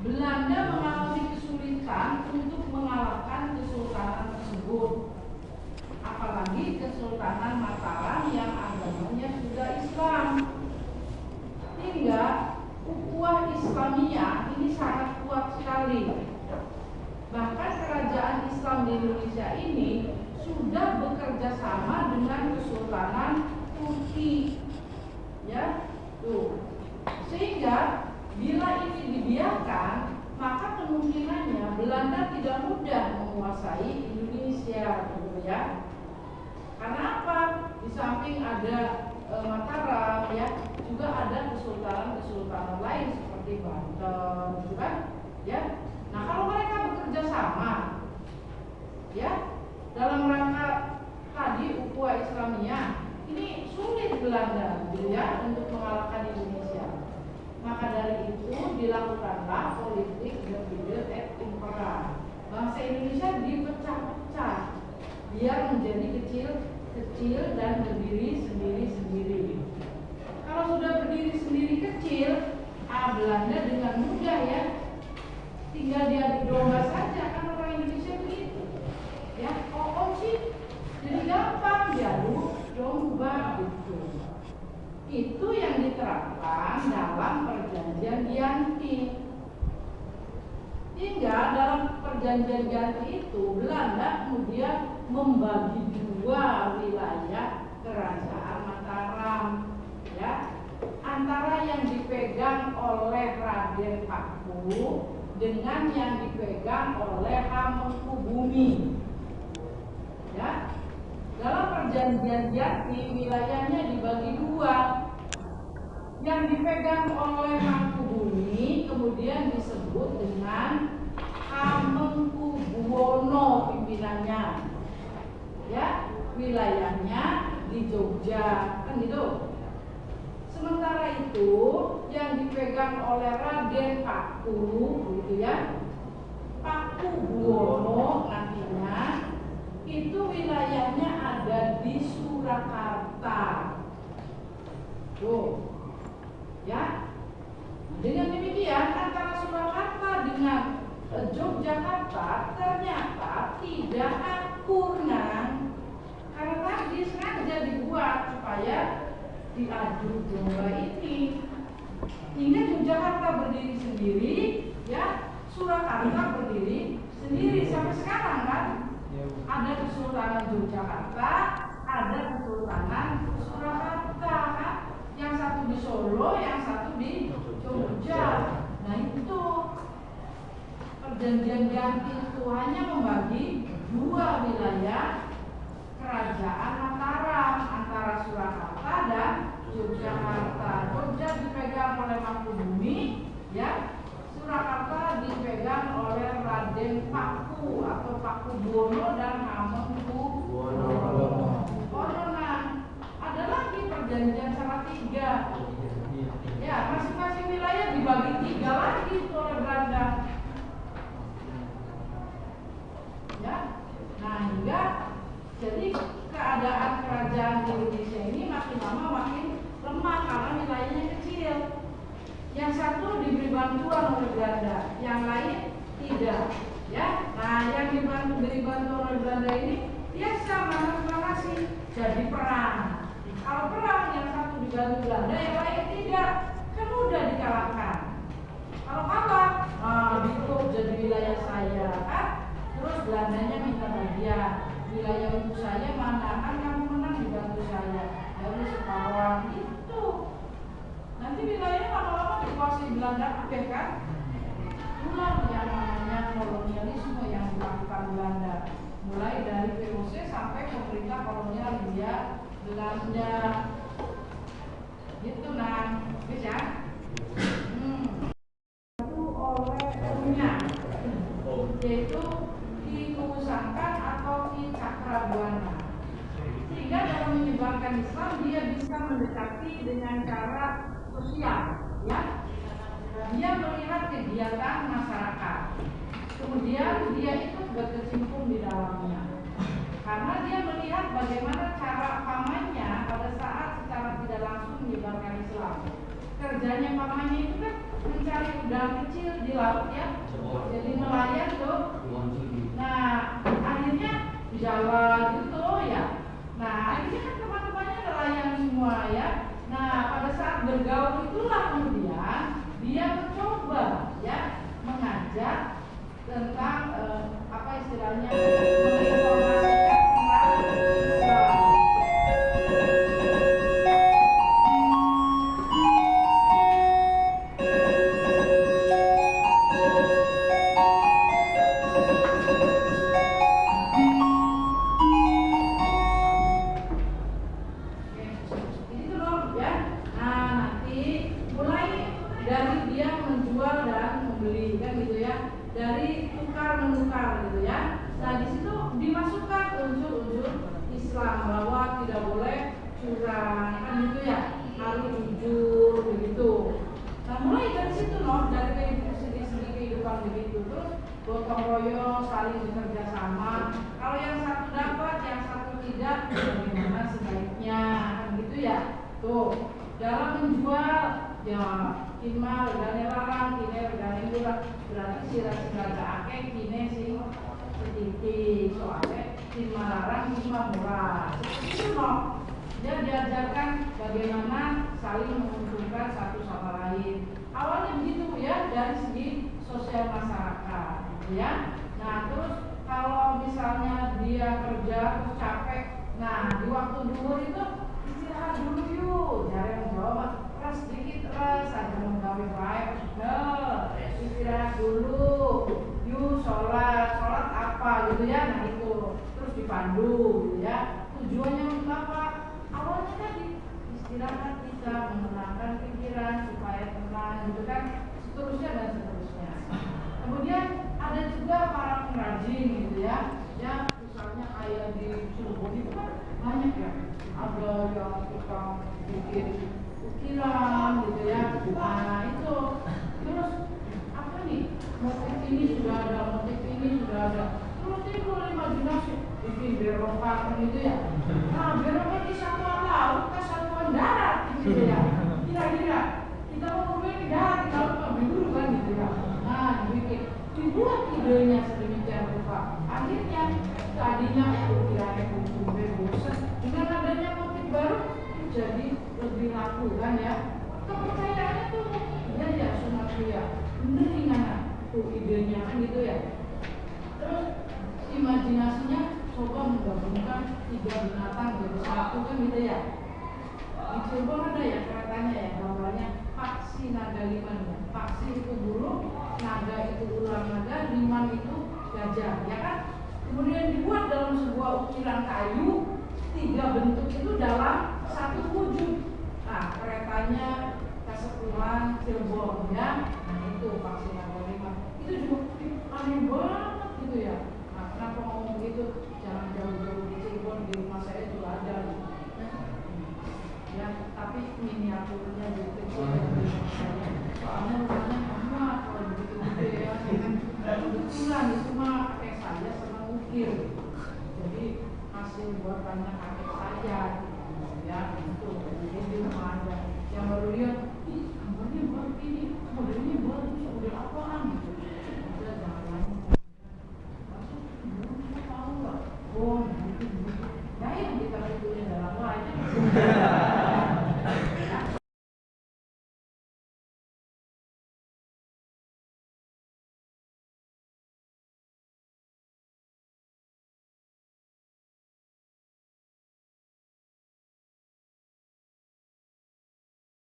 Belanda mengalami kesulitan untuk mengalahkan kesultanan tersebut, apalagi Kesultanan Mataram yang agamanya sudah Islam, hingga ukhuwah Islamiyah ini sangat kuat sekali. Bahkan kerajaan Islam di Indonesia ini sudah bekerja sama dengan Kesultanan Turki, ya, tuh. Sehingga bila ini dibiarkan, maka kemungkinannya Belanda tidak mudah menguasai Indonesia, gitu ya. Karena apa? Di samping ada Mataram, ya, juga ada kesultanan-kesultanan lain seperti Banten, gitu kan? Ya. Nah, kalau mereka bekerja sama, ya, dalam rangka tadi ukhuwah Islamiyah, ini sulit Belanda, gitu ya, untuk mengalahkan Indonesia. Maka dari itu dilakukanlah politik divide et impera. Bangsa Indonesia dipecah-pecah biar menjadi kecil-kecil dan berdiri sendiri-sendiri. Kalau sudah berdiri sendiri kecil, Belanda dengan mudah, ya, tinggal diadu domba saja, kan orang Indonesia begitu, ya. Sih jadi gampang diadu domba gitu. Itu yang diterapkan dalam perjanjian Giyanti. Hingga dalam perjanjian Giyanti itu Belanda kemudian membagi dua wilayah kerajaan Mataram, ya, antara yang dipegang oleh Raden Paku dengan yang dipegang oleh Hamengkubumi, ya. Dalam perjanjian Giyanti wilayahnya dibagi dua. Yang dipegang oleh Mangkubumi kemudian disebut dengan Hamengkubuwono pimpinannya, ya. Wilayahnya di Jogja, kan gitu. Sementara itu yang dipegang oleh Raden Paku, gitu ya, Pakubuwono nantinya, itu wilayahnya ada di Surakarta. Tuh, ya. Dengan demikian antara Surakarta dengan Yogyakarta ternyata tidak akur, karena tadi sengaja dibuat supaya diadu domba ini. Hingga Yogyakarta berdiri sendiri, ya, Surakarta berdiri sendiri sampai sekarang, kan? Ada Kesultanan Yogyakarta, ada Kesultanan Surakarta, kan? Yang satu di Solo, yang satu di Jogja. Nah, itu perjanjian Giyanti itu hanya membagi dua wilayah kerajaan Mataram antara Surakarta dan Yogyakarta. Jogja dipegang oleh Mangkubumi, ya. Surakarta dipegang oleh Raden Paku atau Pakubuwono dan Hamengkubuwono. Nah, ada lagi perjanjian Salatiga. Ya, masing-masing wilayah dibagi tiga lagi oleh Belanda. Ya, nah hingga jadi keadaan kerajaan di Indonesia ini makin lama makin lemah karena wilayahnya kecil. Yang satu diberi bantuan oleh Belanda, yang lain tidak, ya. Nah, yang diberi bantuan oleh Belanda ini biasa manas-manasi, jadi perang. Kalau perang yang satu dibantu Belanda, yang lain tidak, kan mudah dikalahkan. Kalau kalah, itu jadi wilayah saya, kan? Terus Belandanya minta bagian, wilayah untuk saya mana, kan kamu menang dibantu saya, harus separuh itu. Nanti wilayahnya lama-lama dikuasai Belanda, kan? Itulah yang namanya kolonialisme yang dilakukan Belanda, mulai dari VOC sampai pemerintah kolonial Hindia Belanda. Gitu, bisa? Itu oleh Punya, yaitu Ki Kumusangkan atau Ki Cakrabuana. Sehingga dalam menyebarkan Islam dia bisa mendekati dengan cara sosial, ya. Dia melihat kegiatan masyarakat, kemudian dia ikut berkecimpung di dalamnya, karena dia melihat bagaimana cara pamannya pada saat secara tidak langsung menyebarkan Islam. Kerjanya pamannya itu kan mencari udang kecil di laut ya, jadi nelayan tuh. Nah akhirnya jalan gitu ya. Nah akhirnya kan teman-temannya nelayan semua ya. Nah pada saat bergaul itulah kemudian dia mencoba ya mengajak tentang apa istilahnya menginformasikan tentang Islam. Dari tukar menukar gitu ya. Nah di situ dimasukkan unsur-unsur Islam bahwa tidak boleh curang kan gitu ya, harus jujur begitu. Nah mulai dari situ loh, dari segi kehidupan begitu, terus gotong royong, saling bekerja sama. Kalau yang satu dapat, yang satu tidak, bagaimana sebaiknya kan gitu ya. Tuh dalam menjual ya kimal regane larang, kine regane murah. Berarti sira-sira akeh kine sing setitik soalnya kima larang kima murah. Itu loh. Dia diajarkan bagaimana saling menguntungkan satu sama lain. Awalnya begitu ya dari segi sosial masyarakat, gitu ya. Nah terus kalau misalnya dia kerja terus capek, nah di waktu duhur itu istirahat dulu yuk, jarang jawab. Sedikit res, ada menggawe baik, istirahat dulu, yuk sholat apa gitu ya, nah itu terus dipandu gitu ya. Tujuannya untuk apa? Awalnya tadi istirahat kita menenangkan pikiran supaya tenang gitu kan, seterusnya dan seterusnya. Kemudian ada juga para pengrajin gitu ya, ya misalnya kayak di Cirebon itu kan banyak ya, ada yang tukang bikin ukiran gitu ya. Nah itu terus apa nih, motif ini sudah ada, motif ini sudah ada, terus timbul imajinasi bikin berokan gitu ya. Nah berokan di satuan laut ke satuan darat gitu ya, kira-kira kita mau bermain di darat, di laut nggak dulu kan gitu ya. Nah dibuat idenya sedemikian rupa, akhirnya tadinya ukirannya bosan, dengan adanya motif baru jadi lebih laku kan ya. Kepercayaannya tuh ya Sumatria bener tuh idenya kan gitu ya. Terus imajinasinya coba menggabungkan 3 binatang jadi satu kan gitu ya. Di Cirebon ada ya keretanya ya, gambarnya paksi naga liman ya. Paksi itu burung, naga itu ular naga, liman itu gajah ya kan. Kemudian dibuat dalam sebuah ukiran kayu, 3 bentuk itu dalam satu wujud. Nah keretanya Kasepuhan Cirebon ya. Nah itu paksi naga liman. Itu juga aneh banget gitu ya. Nah kenapa ngomong begitu? Jangan jauh-jauh di Cirebon, di rumah saya juga ada ya, tapi miniaturnya gitu soalnya rumahnya muat kalau begitu ya. Kebetulan itu mah kayak saya senang ukir, jadi hasil buatannya